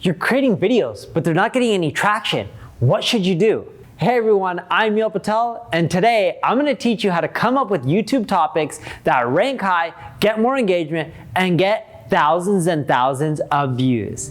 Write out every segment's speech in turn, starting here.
You're creating videos, but they're not getting any traction. What should you do? Hey everyone, I'm Patel, and today I'm going to teach you how to come up with YouTube topics that rank high, get more engagement, and get thousands and thousands of views.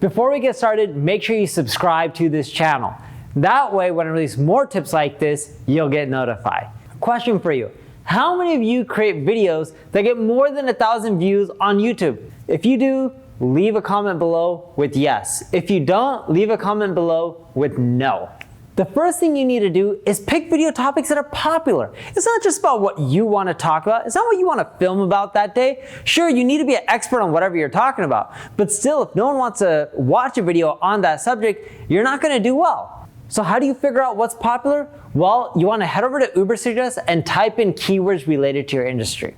Before we get started, make sure you subscribe to this channel. That way, when I release more tips like this, you'll get notified. Question for you. How many of you create videos that get more than 1,000 views on YouTube? If you do, leave a comment below with yes. If you don't, leave a comment below with no. The first thing you need to do is pick video topics that are popular. It's not just about what you want to talk about. It's not what you want to film about that day. Sure, you need to be an expert on whatever you're talking about. But still, if no one wants to watch a video on that subject, you're not going to do well. So how do you figure out what's popular? Well, you want to head over to Ubersuggest and type in keywords related to your industry.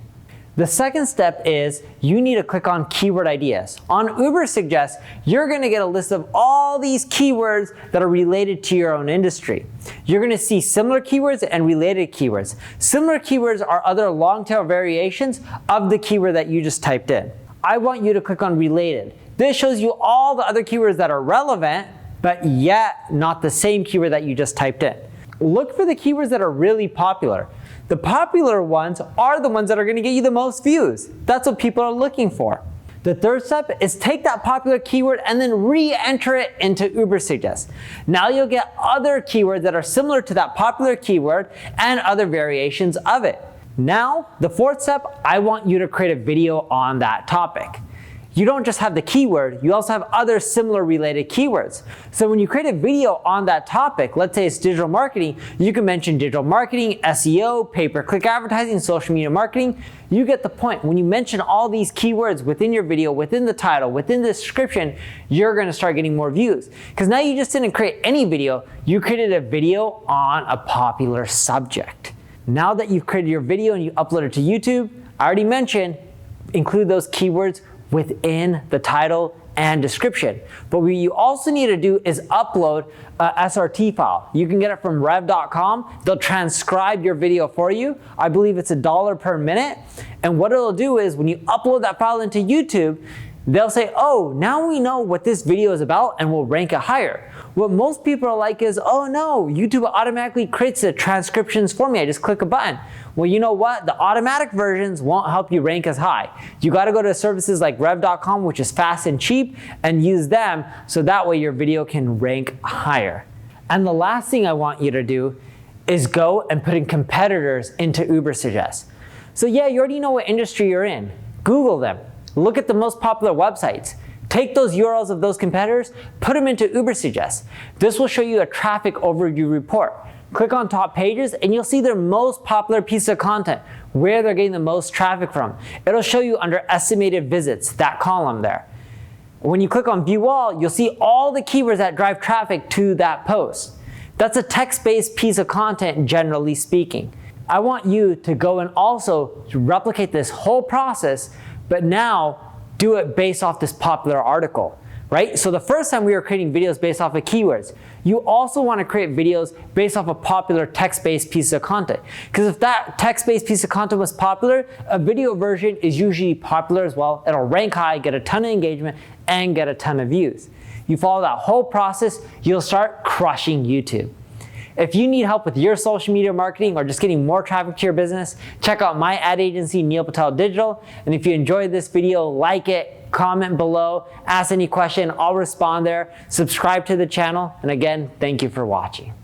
The second step is you need to click on keyword ideas. On Ubersuggest, you're going to get a list of all these keywords that are related to your own industry. You're going to see similar keywords and related keywords. Similar keywords are other long tail variations of the keyword that you just typed in. I want you to click on related. This shows you all the other keywords that are relevant, but yet not the same keyword that you just typed in. Look for the keywords that are really popular. The popular ones are the ones that are going to get you the most views. That's what people are looking for. The third step is take that popular keyword and then re-enter it into Ubersuggest. Now you'll get other keywords that are similar to that popular keyword and other variations of it. Now, the fourth step, I want you to create a video on that topic. You don't just have the keyword, you also have other similar related keywords. So when you create a video on that topic, let's say it's digital marketing, you can mention digital marketing, SEO, pay-per-click advertising, social media marketing. You get the point. When you mention all these keywords within your video, within the title, within the description, you're gonna start getting more views. Because now you just didn't create any video, you created a video on a popular subject. Now that you've created your video and you upload it to YouTube, I already mentioned, include those keywords within the title and description. But what you also need to do is upload a SRT file. You can get it from rev.com. They'll transcribe your video for you. I believe it's $1 per minute. And what it'll do is when you upload that file into YouTube, they'll say, oh, now we know what this video is about and we'll rank it higher. What most people are like is, oh no, YouTube automatically creates the transcriptions for me. I just click a button. Well, you know what? The automatic versions won't help you rank as high. You got to go to services like rev.com, which is fast and cheap, and use them so that way your video can rank higher. And the last thing I want you to do is go and put in competitors into Ubersuggest. So yeah, you already know what industry you're in. Google them. Look at the most popular websites. Take those URLs of those competitors, put them into Ubersuggest. This will show you a traffic overview report. Click on top pages and you'll see their most popular piece of content, where they're getting the most traffic from. It'll show you under estimated visits, that column there. When you click on view all, you'll see all the keywords that drive traffic to that post. That's a text-based piece of content, generally speaking. I want you to go and also replicate this whole process, but now do it based off this popular article, right? So the first time we were creating videos based off of keywords, you also want to create videos based off a popular text-based piece of content. Because if that text-based piece of content was popular, a video version is usually popular as well. It'll rank high, get a ton of engagement, and get a ton of views. You follow that whole process, you'll start crushing YouTube. If you need help with your social media marketing or just getting more traffic to your business, check out my ad agency, Patel Digital. And if you enjoyed this video, like it, comment below, ask any question, I'll respond there. Subscribe to the channel. And again, thank you for watching.